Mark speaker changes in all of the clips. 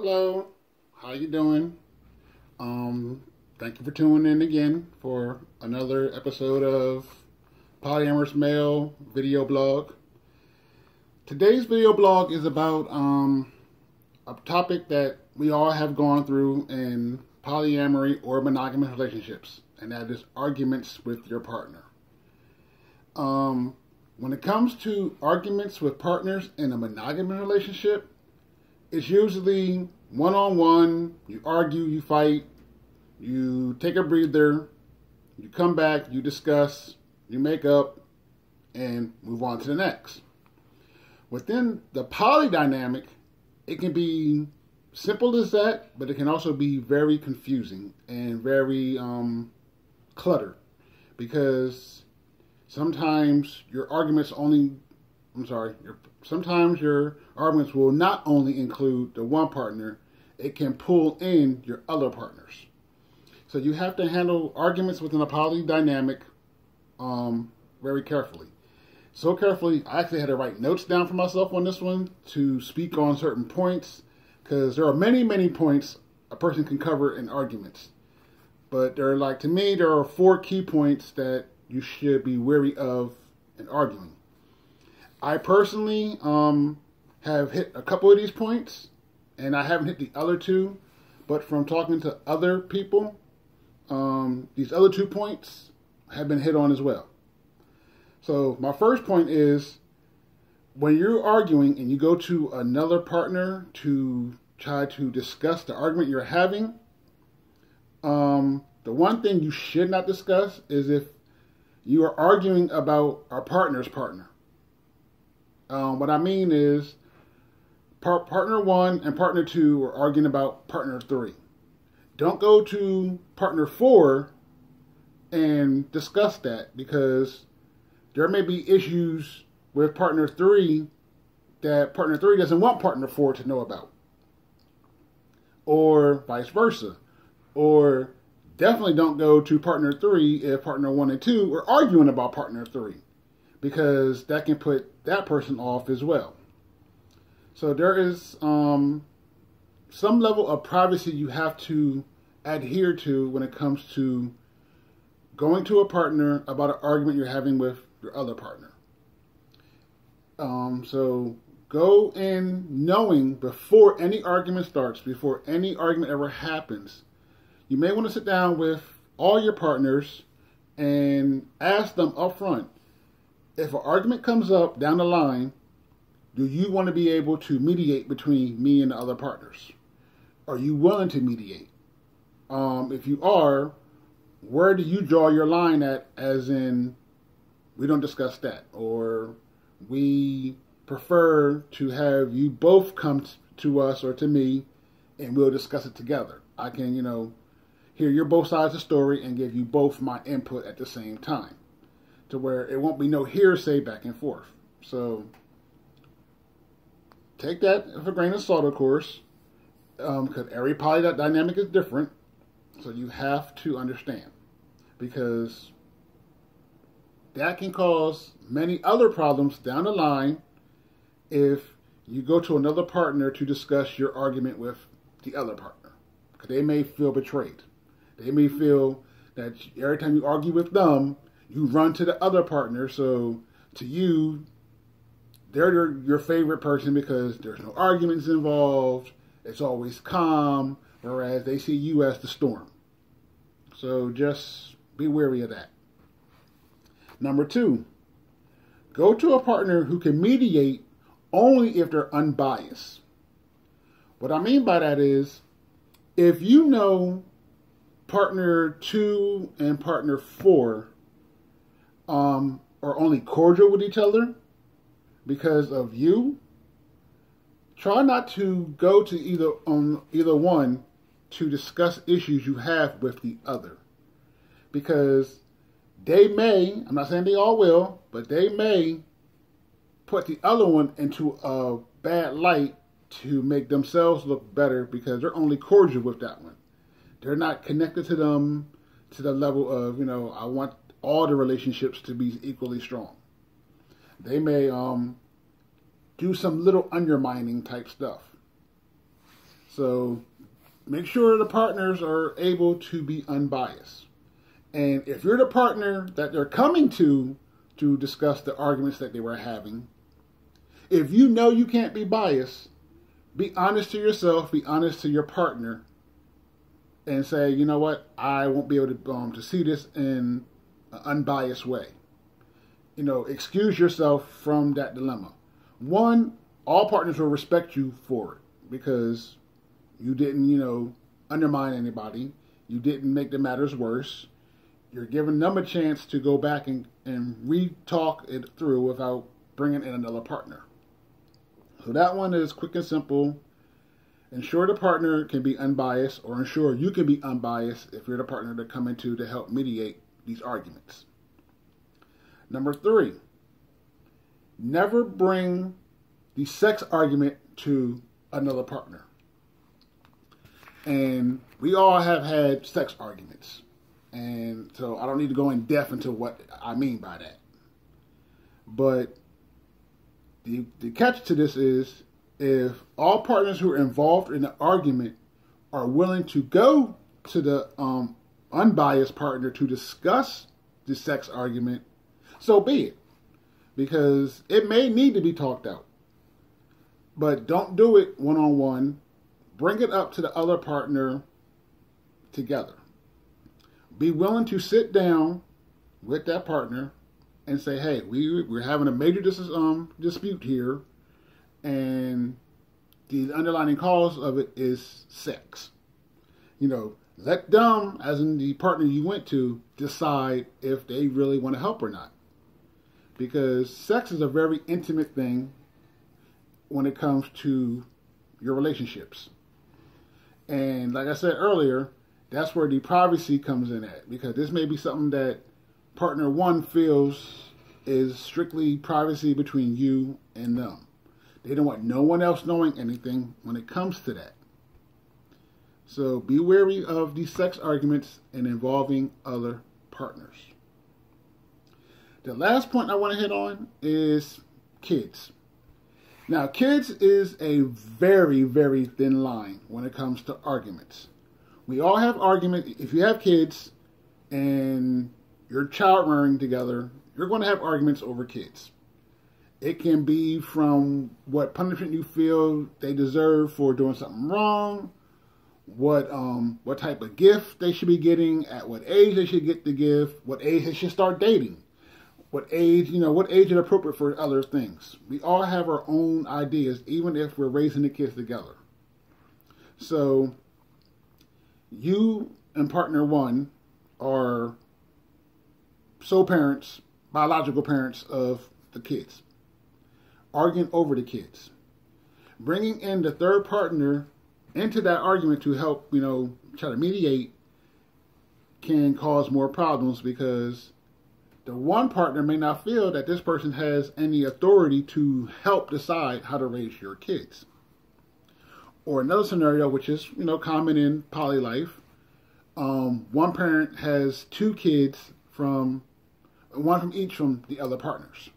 Speaker 1: Hello, how you doing? Thank you for tuning in again for another episode of Polyamorous Male video blog. Today's video blog is about a topic that we all have gone through in polyamory or monogamous relationships, and that is arguments with your partner. When it comes to arguments with partners in a monogamous relationship, it's usually one-on-one. You argue, you fight, you take a breather, you come back, you discuss, you make up, and move on to the next. Within the poly dynamic, it can be simple as that, but it can also be very confusing and very cluttered, because sometimes your arguments sometimes your arguments will not only include the one partner, it can pull in your other partners. So you have to handle arguments within a poly dynamic very carefully. So carefully, I actually had to write notes down for myself on this one to speak on certain points, because there are many, many points a person can cover in arguments. But there are 4 key points that you should be wary of in arguing. I personally have hit a couple of these points, and I haven't hit the other 2, but from talking to other people, these other 2 points have been hit on as well. So my first point is, when you're arguing and you go to another partner to try to discuss the argument you're having, the one thing you should not discuss is if you are arguing about a partner's partner. What I mean is, partner 1 and partner 2 are arguing about partner 3. Don't go to partner 4 and discuss that, because there may be issues with partner 3 that partner 3 doesn't want partner 4 to know about. Or vice versa. Or definitely don't go to partner 3 if partner 1 and 2 are arguing about partner 3, because that can put that person off as well. So there is some level of privacy you have to adhere to when it comes to going to a partner about an argument you're having with your other partner. So go in knowing before any argument starts, before any argument ever happens, you may want to sit down with all your partners and ask them up front, if an argument comes up down the line, do you want to be able to mediate between me and the other partners? Are you willing to mediate? If you are, where do you draw your line at, as in, we don't discuss that, or we prefer to have you both come to us or to me and we'll discuss it together. I can, hear your both sides of the story and give you both my input at the same time, to where it won't be no hearsay back and forth. So take that with a grain of salt, of course, because every poly dynamic is different. So you have to understand, because that can cause many other problems down the line if you go to another partner to discuss your argument with the other partner, because they may feel betrayed. They may feel that every time you argue with them, you run to the other partner. So to you, they're your favorite person because there's no arguments involved. It's always calm, whereas they see you as the storm. So just be wary of that. Number 2, go to a partner who can mediate only if they're unbiased. What I mean by that is, if you know partner 2 and partner 4 are only cordial with each other because of you, try not to go to either one to discuss issues you have with the other, because they may, I'm not saying they all will, but they may put the other one into a bad light to make themselves look better, because they're only cordial with that one. They're not connected to them to the level of, I want all the relationships to be equally strong. They may do some little undermining type stuff. So make sure the partners are able to be unbiased. And if you're the partner that they're coming to discuss the arguments that they were having, if you know you can't be biased, be honest to yourself, be honest to your partner, and say, you know what, I won't be able to see this in an unbiased way. You know, excuse yourself from that dilemma. One, all partners will respect you for it because you didn't, you know, undermine anybody. You didn't make the matters worse. You're giving them a chance to go back and re-talk it through without bringing in another partner. So that one is quick and simple. Ensure the partner can be unbiased, or ensure you can be unbiased if you're the partner to come into to help mediate these arguments. Number 3, never bring the sex argument to another partner. And we all have had sex arguments. And so I don't need to go in depth into what I mean by that. But the catch to this is, if all partners who are involved in the argument are willing to go to the unbiased partner to discuss the sex argument, so be it. Because it may need to be talked out. But don't do it one-on-one. Bring it up to the other partner together. Be willing to sit down with that partner and say, hey, we're having a major dispute here, and the underlying cause of it is sex. You know, let them, as in the partner you went to, decide if they really want to help or not. Because sex is a very intimate thing when it comes to your relationships. And like I said earlier, that's where the privacy comes in at. Because this may be something that partner 1 feels is strictly privacy between you and them. They don't want no one else knowing anything when it comes to that. So be wary of these sex arguments and involving other partners. The last point I want to hit on is kids. Now, kids is a very, very thin line when it comes to arguments. We all have arguments. If you have kids and you're child rearing together, you're going to have arguments over kids. It can be from what punishment you feel they deserve for doing something wrong, what type of gift they should be getting, at what age they should get the gift, what age they should start dating, what age is appropriate for other things. We all have our own ideas, even if we're raising the kids together. So you and partner 1 are sole parents, biological parents of the kids, arguing over the kids. Bringing in the third partner into that argument to help, try to mediate can cause more problems, because the one partner may not feel that this person has any authority to help decide how to raise your kids. Or another scenario, which is, common in poly life, one parent has 2 kids one from each from the other partners.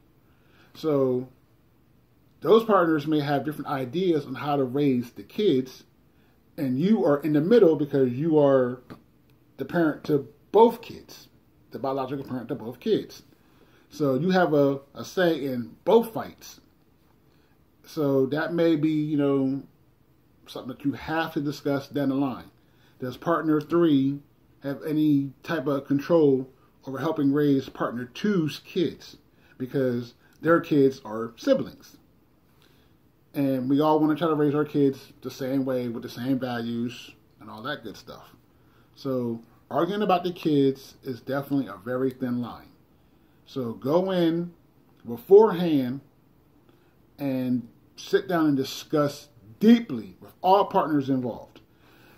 Speaker 1: So those partners may have different ideas on how to raise the kids, and you are in the middle because you are the parent to both kids, the biological parent to both kids. So you have a say in both fights. So that may be, something that you have to discuss down the line. Does partner 3 have any type of control over helping raise partner 2's kids? Because their kids are siblings. And we all want to try to raise our kids the same way, with the same values and all that good stuff. So arguing about the kids is definitely a very thin line. So go in beforehand and sit down and discuss deeply with all partners involved.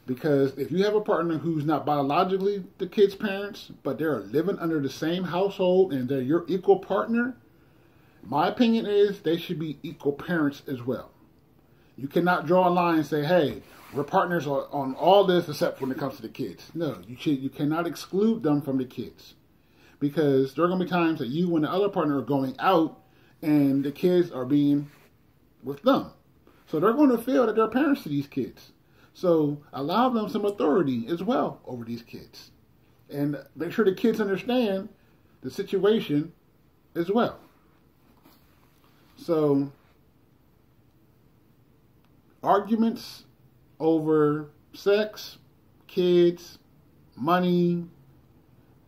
Speaker 1: Because if you have a partner who's not biologically the kid's parents, but they're living under the same household and they're your equal partner, my opinion is they should be equal parents as well. You cannot draw a line and say, hey, we're partners on all this except when it comes to the kids. No, you cannot exclude them from the kids. Because there are going to be times that you and the other partner are going out and the kids are being with them. So they're going to feel that they're parents to these kids. So allow them some authority as well over these kids. And make sure the kids understand the situation as well. So arguments over sex, kids, money,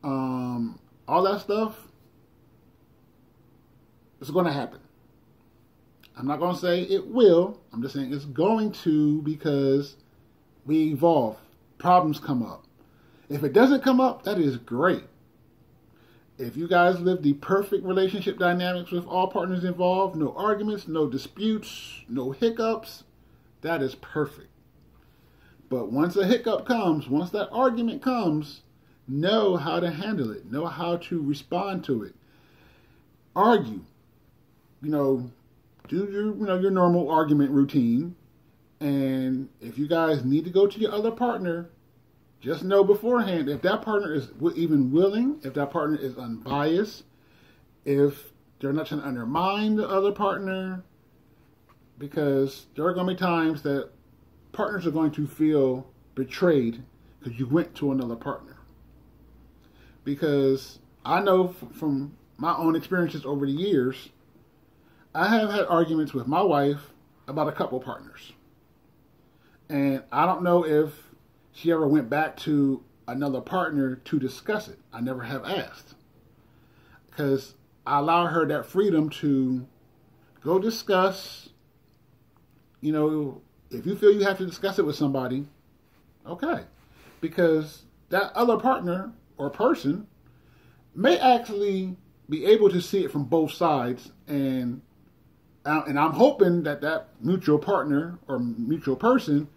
Speaker 1: all that stuff is going to happen. I'm not going to say it will. I'm just saying it's going to, because we evolve. Problems come up. If it doesn't come up, that is great. If you guys live the perfect relationship dynamics with all partners involved, no arguments, no disputes, no hiccups, that is perfect. But once a hiccup comes, once that argument comes, know how to handle it. Know how to respond to it. Argue. Do your normal argument routine. And if you guys need to go to your other partner, just know beforehand, if that partner is even willing, if that partner is unbiased, if they're not trying to undermine the other partner, because there are going to be times that partners are going to feel betrayed because you went to another partner. Because I know from my own experiences over the years, I have had arguments with my wife about a couple partners. And I don't know if she ever went back to another partner to discuss it. I never have asked. Because I allow her that freedom to go discuss. If you feel you have to discuss it with somebody, okay. Because that other partner or person may actually be able to see it from both sides. And I'm hoping that mutual partner or mutual person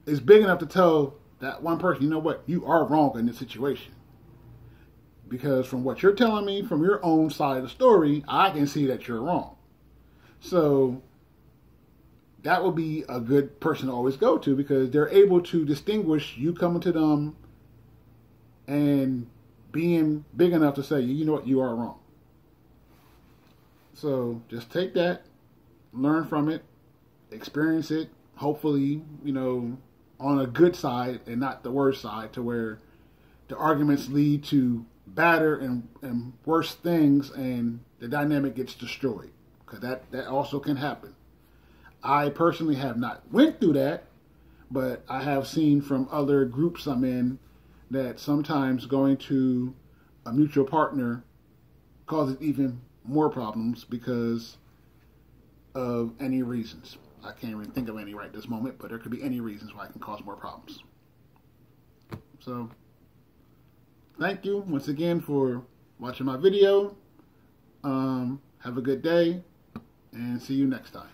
Speaker 1: is big enough to tell that one person, you know what, you are wrong in this situation. Because from what you're telling me, from your own side of the story, I can see that you're wrong. So that would be a good person to always go to, because they're able to distinguish you coming to them and being big enough to say, you know what, you are wrong. So just take that, learn from it, experience it, hopefully, on a good side and not the worst side, to where the arguments lead to badder and worse things and the dynamic gets destroyed. Because that also can happen. I personally have not went through that, but I have seen from other groups I'm in that sometimes going to a mutual partner causes even more problems because of any reasons. I can't even think of any right this moment, but there could be any reasons why it can cause more problems. So, thank you once again for watching my video. Have a good day, and see you next time.